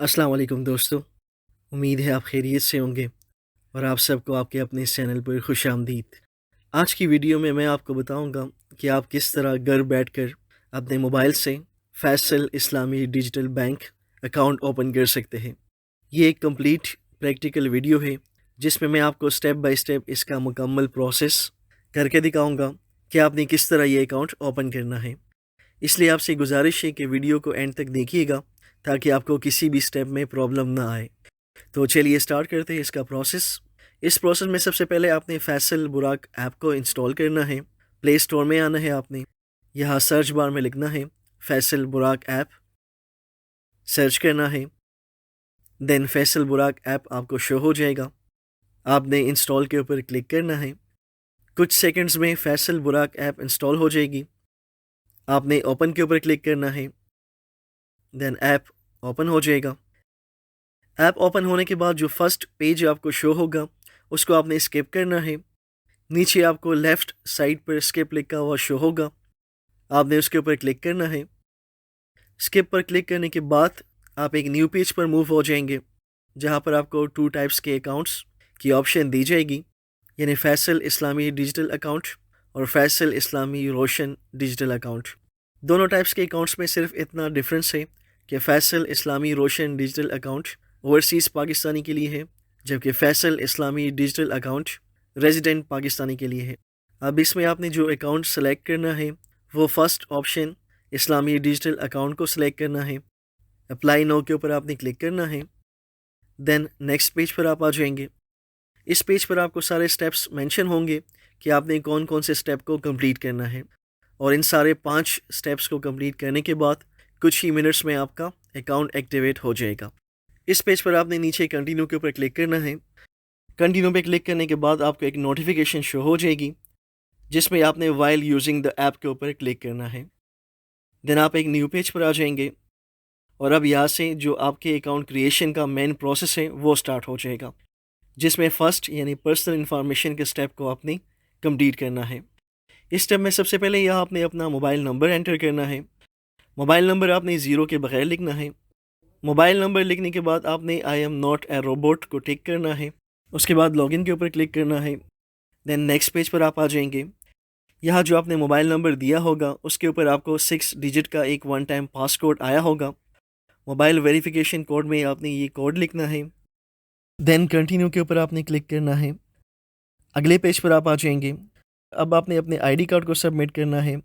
अस्सलाम वालेकुम दोस्तों। उम्मीद है आप खैरियत से होंगे और आप सबको आपके अपने इस चैनल पर खुशामदीद। आज की वीडियो में मैं आपको बताऊंगा कि आप किस तरह घर बैठकर अपने मोबाइल से फैसल इस्लामी डिजिटल बैंक अकाउंट ओपन कर सकते हैं। ये एक कंप्लीट प्रैक्टिकल वीडियो है जिसमें मैं आपको स्टेप बाय स्टेप इसका मुकम्मल प्रोसेस करके दिखाऊंगा कि आपने किस तरह ये अकाउंट ओपन करना है। इसलिए आपसे गुजारिश है कि वीडियो को एंड तक देखिएगा ताकि आपको किसी भी स्टेप में प्रॉब्लम ना आए। तो चलिए स्टार्ट करते हैं इसका प्रोसेस। इस प्रोसेस में सबसे पहले आपने फैसल बुराक ऐप को इंस्टॉल करना है। प्ले स्टोर में आना है आपने, यहाँ सर्च बार में लिखना है फैसल बुराक ऐप, सर्च करना है। देन फैसल बुराक ऐप आपको शो हो जाएगा। आपने इंस्टॉल के ऊपर क्लिक करना है। कुछ सेकंड्स में फैसल बुराक ऐप इंस्टॉल हो जाएगी। आपने ओपन के ऊपर क्लिक करना है। देन ऐप ओपन हो जाएगा। ऐप ओपन होने के बाद जो फर्स्ट पेज आपको शो होगा उसको आपने स्किप करना है। नीचे आपको लेफ़्ट साइड पर स्किप लिखा हुआ शो होगा, आपने उसके ऊपर क्लिक करना है। स्किप पर क्लिक करने के बाद आप एक न्यू पेज पर मूव हो जाएंगे जहां पर आपको टू टाइप्स के अकाउंट्स की ऑप्शन दी जाएगी, यानी फैसल इस्लामी डिजिटल अकाउंट और फैसल इस्लामी रोशन डिजिटल अकाउंट। दोनों टाइप्स के अकाउंट्स में सिर्फ इतना डिफरेंस है कि फैसल इस्लामी रोशन डिजिटल अकाउंट ओवरसीज़ पाकिस्तानी के लिए है, जबकि फैसल इस्लामी डिजिटल अकाउंट रेजिडेंट पाकिस्तानी के लिए है। अब इसमें आपने जो अकाउंट सेलेक्ट करना है वो फर्स्ट ऑप्शन इस्लामी डिजिटल अकाउंट को सिलेक्ट करना है। अप्लाई नो के ऊपर आपने क्लिक करना है। देन नेक्स्ट पेज पर आप आ जाएंगे। इस पेज पर आपको सारे स्टेप्स मेंशन होंगे कि आपने कौन कौन से स्टेप को कंप्लीट करना है, और इन सारे 5 स्टेप्स को कंप्लीट करने के बाद कुछ ही मिनट्स में आपका अकाउंट एक्टिवेट हो जाएगा। इस पेज पर आपने नीचे कंटिन्यू के ऊपर क्लिक करना है। कंटिन्यू पे क्लिक करने के बाद आपको एक नोटिफिकेशन शो हो जाएगी जिसमें आपने वाइल यूजिंग द ऐप के ऊपर क्लिक करना है। देन आप एक न्यू पेज पर आ जाएंगे और अब यहाँ से जो आपके अकाउंट क्रिएशन का मेन प्रोसेस है वो स्टार्ट हो जाएगा, जिसमें फर्स्ट यानी पर्सनल इंफॉर्मेशन के स्टेप को आपने कंप्लीट करना है। इस स्टेप में सबसे पहले यहाँ आपने अपना मोबाइल नंबर एंटर करना है। मोबाइल नंबर आपने ज़ीरो के बगैर लिखना है। मोबाइल नंबर लिखने के बाद आपने I am not a robot को टिक करना है। उसके बाद लॉगिन के ऊपर क्लिक करना है। देन नेक्स्ट पेज पर आप आ जाएंगे। यहाँ जो आपने मोबाइल नंबर दिया होगा उसके ऊपर आपको 6 डिजिट का एक वन टाइम पासकोड आया होगा। मोबाइल वेरिफिकेशन कोड में आपने ये कोड लिखना है। देन कंटिन्यू के ऊपर आपने क्लिक करना है। अगले पेज पर आप आ जाएंगे। अब आपने अपने आईडी कार्ड को सबमिट करना है।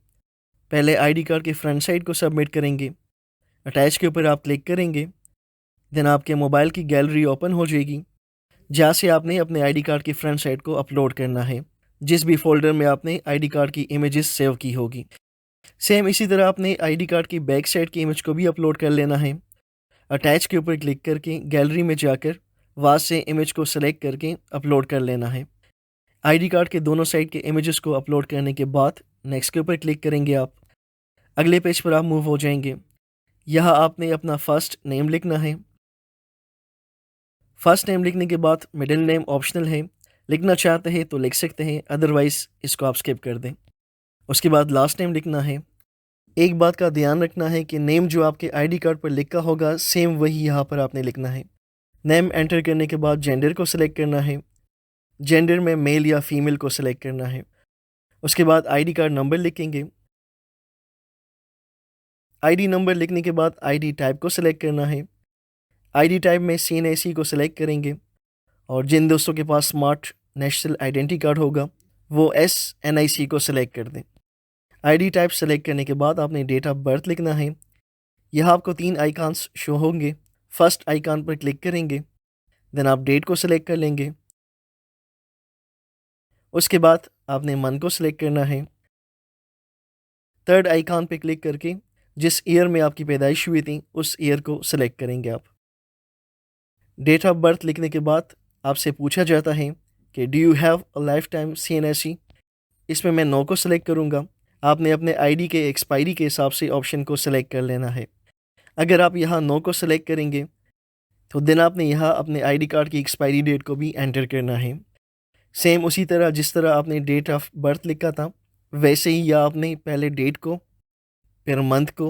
पहले आईडी कार्ड के फ्रंट साइड को सबमिट करेंगे। अटैच के ऊपर आप क्लिक करेंगे। देन आपके मोबाइल की गैलरी ओपन हो जाएगी जहाँ से आपने अपने आईडी कार्ड की फ्रंट साइड को अपलोड करना है, जिस भी फोल्डर में आपने आईडी कार्ड की इमेजेस सेव की होगी। सेम इसी तरह आपने आईडी कार्ड की बैक साइड की इमेज को भी अपलोड कर लेना है। अटैच के ऊपर क्लिक करके गैलरी में जाकर वहाँ से इमेज को सेलेक्ट करके अपलोड कर लेना है। आईडी कार्ड के दोनों साइड के इमेजेस को अपलोड करने के बाद नेक्स्ट के ऊपर क्लिक करेंगे आप। अगले पेज पर आप मूव हो जाएंगे। यहाँ आपने अपना फर्स्ट नेम लिखना है। फर्स्ट नेम लिखने के बाद मिडिल नेम ऑप्शनल है, लिखना चाहते हैं तो लिख सकते हैं, अदरवाइज़ इसको आप स्किप कर दें। उसके बाद लास्ट नेम लिखना है। एक बात का ध्यान रखना है कि नेम जो आपके आईडी कार्ड पर लिखा होगा सेम वही यहाँ पर आपने लिखना है। नेम एंटर करने के बाद जेंडर को सिलेक्ट करना है। जेंडर में मेल या फीमेल को सिलेक्ट करना है। उसके बाद आईडी कार्ड नंबर लिखेंगे। आईडी नंबर लिखने के बाद आईडी टाइप को सिलेक्ट करना है। आईडी टाइप में CNIC को सिलेक्ट करेंगे, और जिन दोस्तों के पास स्मार्ट नेशनल आइडेंटिटी कार्ड होगा वो SNIC को सिलेक्ट कर दें। आईडी टाइप सेलेक्ट करने के बाद आपने डेट ऑफ बर्थ लिखना है। यहाँ आपको 3 आइकॉन्स शो होंगे। फर्स्ट आइकॉन पर क्लिक करेंगे। देन आप डेट को सिलेक्ट कर लेंगे। उसके बाद आपने मंथ को सिलेक्ट करना है। थर्ड आइकॉन पे क्लिक करके जिस ईयर में आपकी पैदाइश हुई थी उस ईयर को सिलेक्ट करेंगे आप। डेट ऑफ बर्थ लिखने के बाद आपसे पूछा जाता है कि do you have a life time CNIC। इसमें मैं नो को सिलेक्ट करूँगा। आपने अपने आईडी के एक्सपायरी के हिसाब से ऑप्शन को सिलेक्ट कर लेना है। अगर आप यहाँ नो को सिलेक्ट करेंगे तो देन आपने यहाँ अपने आईडी कार्ड की एक्सपायरी डेट को भी एंटर करना है। सेम उसी तरह जिस तरह आपने डेट ऑफ बर्थ लिखा था वैसे ही या आपने पहले डेट को, फिर मंथ को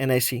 NIC۔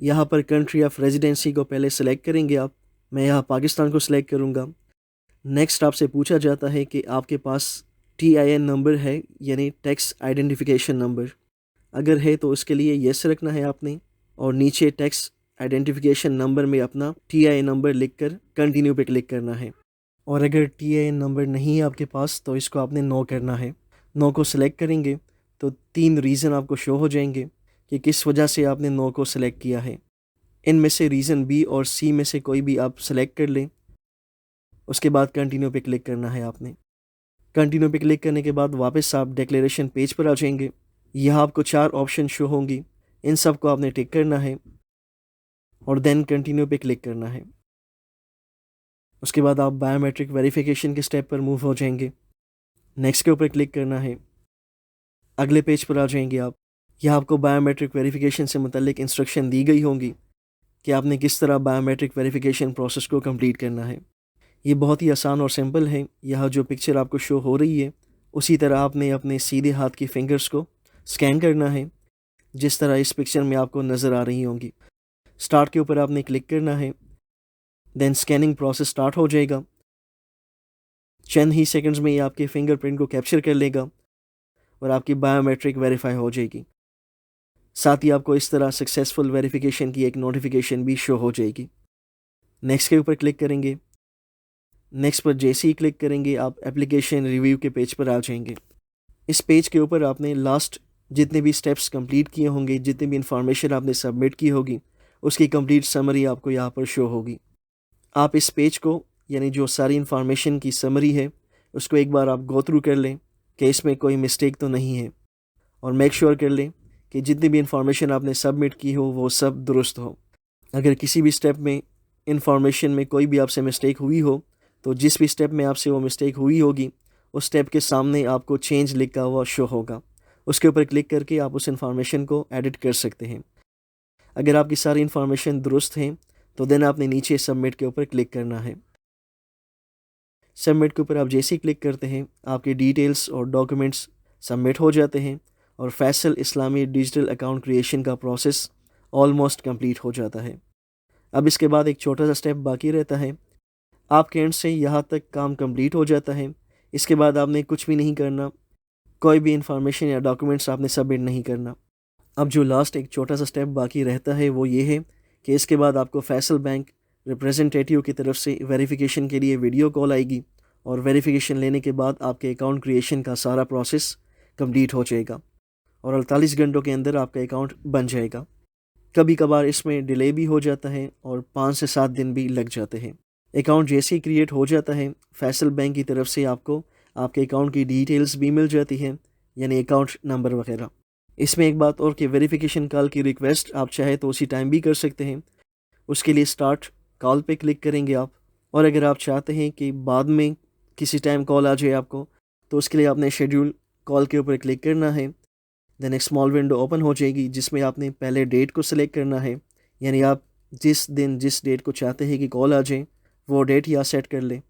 यहाँ पर कंट्री ऑफ रेजिडेंसी को पहले सेलेक्ट करेंगे आप। मैं यहाँ पाकिस्तान को सिलेक्ट करूँगा। नेक्स्ट आपसे पूछा जाता है कि आपके पास TIN नंबर है, यानी टैक्स आइडेंटिफिकेशन नंबर। अगर है तो उसके लिए येस रखना है आपने, और नीचे टैक्स आइडेंटिफिकेशन नंबर में अपना TIN नंबर लिखकर कंटिन्यू पे क्लिक करना है। और अगर TIN नंबर नहीं है आपके पास तो इसको आपने नो करना है। नो को सिलेक्ट करेंगे तो 3 रीज़न आपको शो हो जाएंगे कि किस वजह से आपने नो को सिलेक्ट किया है। इनमें से रीज़न B और C में से कोई भी आप सिलेक्ट कर लें। उसके बाद कंटिन्यू पे क्लिक करना है आपने। कंटिन्यू पे क्लिक करने के बाद वापस आप डिक्लेरेशन पेज पर आ जाएंगे। यहाँ आपको 4 ऑप्शन शो होंगी, इन सब को आपने टिक करना है और देन कंटिन्यू पे क्लिक करना है। उसके बाद आप बायोमेट्रिक वेरिफिकेशन के स्टेप पर मूव हो जाएंगे। नेक्स्ट के ऊपर क्लिक करना है। अगले पेज पर आ जाएंगे आप। यहाँ आपको बायोमेट्रिक वेरिफिकेशन से मुतल्लिक इंस्ट्रक्शन दी गई होंगी कि आपने किस तरह बायोमेट्रिक वेरिफिकेशन प्रोसेस को कंप्लीट करना है। ये बहुत ही आसान और सिंपल है। यहाँ जो पिक्चर आपको शो हो रही है उसी तरह आपने अपने सीधे हाथ की फिंगर्स को स्कैन करना है, जिस तरह इस पिक्चर में आपको नज़र आ रही होंगी। स्टार्ट के ऊपर आपने क्लिक करना है, देन स्कैनिंग प्रोसेस स्टार्ट हो जाएगा। चंद ही सेकंड्स में ये आपके फिंगरप्रिंट को कैप्चर कर लेगा और आपकी बायोमेट्रिक वेरीफाई हो जाएगी। साथ ही आपको इस तरह सक्सेसफुल वेरिफिकेशन की एक नोटिफिकेशन भी शो हो जाएगी। नेक्स्ट के ऊपर क्लिक करेंगे। नेक्स्ट पर जैसे ही क्लिक करेंगे आप एप्लीकेशन रिव्यू के पेज पर आ जाएंगे। इस पेज के ऊपर आपने लास्ट जितने भी स्टेप्स कंप्लीट किए होंगे, जितनी भी इंफॉर्मेशन आपने सबमिट की होगी, उसकी कंप्लीट समरी आपको यहाँ पर शो होगी। आप इस पेज को, यानी जो सारी इंफॉर्मेशन की समरी है, उसको एक बार आप गो थ्रू कर लें कि इसमें कोई मिस्टेक तो नहीं है, और मेक श्योर कर लें कि जितनी भी इंफॉर्मेशन आपने सबमिट की हो वो सब दुरुस्त हो। अगर किसी भी स्टेप में इंफॉर्मेशन में कोई भी आपसे मिस्टेक हुई हो तो जिस भी स्टेप में आपसे वो मिस्टेक हुई होगी उस स्टेप के सामने आपको चेंज लिखा हुआ शो होगा। उसके ऊपर क्लिक करके आप उस इंफॉर्मेशन को एडिट कर सकते हैं। अगर आपकी सारी इंफॉर्मेशन दुरुस्त है तो देन आपने नीचे सबमिट के ऊपर क्लिक करना है। सबमिट के ऊपर आप जैसे ही क्लिक करते हैं आपके डिटेल्स और डॉक्यूमेंट्स सबमिट हो जाते हैं और फैसल इस्लामी डिजिटल अकाउंट क्रिएशन का प्रोसेस ऑलमोस्ट कंप्लीट हो जाता है। अब इसके बाद एक छोटा सा स्टेप बाकी रहता है। आपके एंड से यहाँ तक काम कंप्लीट हो जाता है। इसके बाद आपने कुछ भी नहीं करना, कोई भी इंफॉर्मेशन या डॉक्यूमेंट्स आपने सबमिट नहीं करना। अब जो लास्ट एक छोटा सा स्टेप बाकी रहता है वो ये है कि इसके बाद आपको फैसल बैंक रिप्रेजेंटेटिव की तरफ से वेरिफिकेशन के लिए वीडियो कॉल आएगी, और वेरिफिकेशन लेने के बाद आपके अकाउंट क्रिएशन का सारा प्रोसेस कंप्लीट हो जाएगा और 48 घंटों के अंदर आपका अकाउंट बन जाएगा। कभी कभार इसमें डिले भी हो जाता है और 5 से 7 दिन भी लग जाते हैं। अकाउंट जैसे ही क्रिएट हो जाता है फैसल बैंक की तरफ से आपको आपके अकाउंट की डिटेल्स भी मिल जाती है, यानी अकाउंट नंबर वगैरह। इसमें एक बात और कि वेरिफिकेशन कॉल की रिक्वेस्ट आप चाहे तो उसी टाइम भी कर सकते हैं। उसके लिए स्टार्ट कॉल पे क्लिक करेंगे आप, और अगर आप चाहते हैं कि बाद में किसी टाइम कॉल आ जाए आपको तो उसके लिए आपने शेड्यूल कॉल के ऊपर क्लिक करना है। देन एक स्मॉल विंडो ओपन हो जाएगी जिसमें आपने पहले डेट को सिलेक्ट करना है, यानी आप जिस दिन जिस डेट को चाहते हैं कि कॉल आ जाए वो डेट यहाँ सेट कर लें।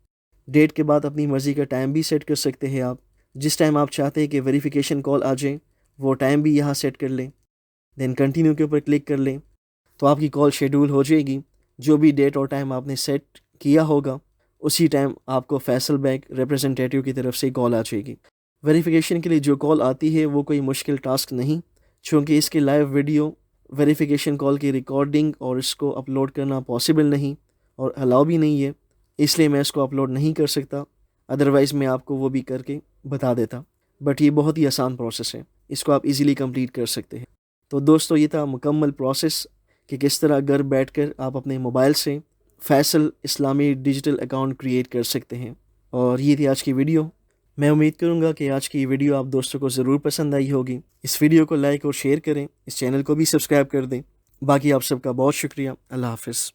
डेट के बाद अपनी मर्ज़ी का टाइम भी सेट कर सकते हैं आप। जिस टाइम आप चाहते हैं कि वेरिफिकेशन कॉल आ जाए वो टाइम भी यहाँ सेट कर लें। देन कंटिन्यू के ऊपर क्लिक कर लें तो आपकी कॉल शेड्यूल हो जाएगी। जो भी डेट और टाइम आपने सेट किया होगा उसी टाइम आपको फैसल बैंक रिप्रेजेंटेटिव की तरफ से कॉल आ जाएगी। वेरिफिकेशन के लिए जो कॉल आती है वो कोई मुश्किल टास्क नहीं, चूँकि इसके लाइव वीडियो वेरिफिकेशन कॉल की रिकॉर्डिंग और इसको अपलोड करना पॉसिबल नहीं और अलाउ भी नहीं है, इसलिए मैं इसको अपलोड नहीं कर सकता। अदरवाइज़ मैं आपको वो भी करके बता देता। बट ये बहुत ही आसान प्रोसेस है, इसको आप इजीली कंप्लीट कर सकते हैं। तो दोस्तों ये था मुकम्मल प्रोसेस कि किस तरह घर बैठकर आप अपने मोबाइल से फैसल इस्लामी डिजिटल अकाउंट क्रिएट कर सकते हैं। और ये थी आज की वीडियो। मैं उम्मीद करूंगा कि आज की वीडियो आप दोस्तों को ज़रूर पसंद आई होगी। इस वीडियो को लाइक और शेयर करें, इस चैनल को भी सब्सक्राइब कर दें। बाकी आप सबका बहुत शुक्रिया। अल्लाह हाफ़िज़।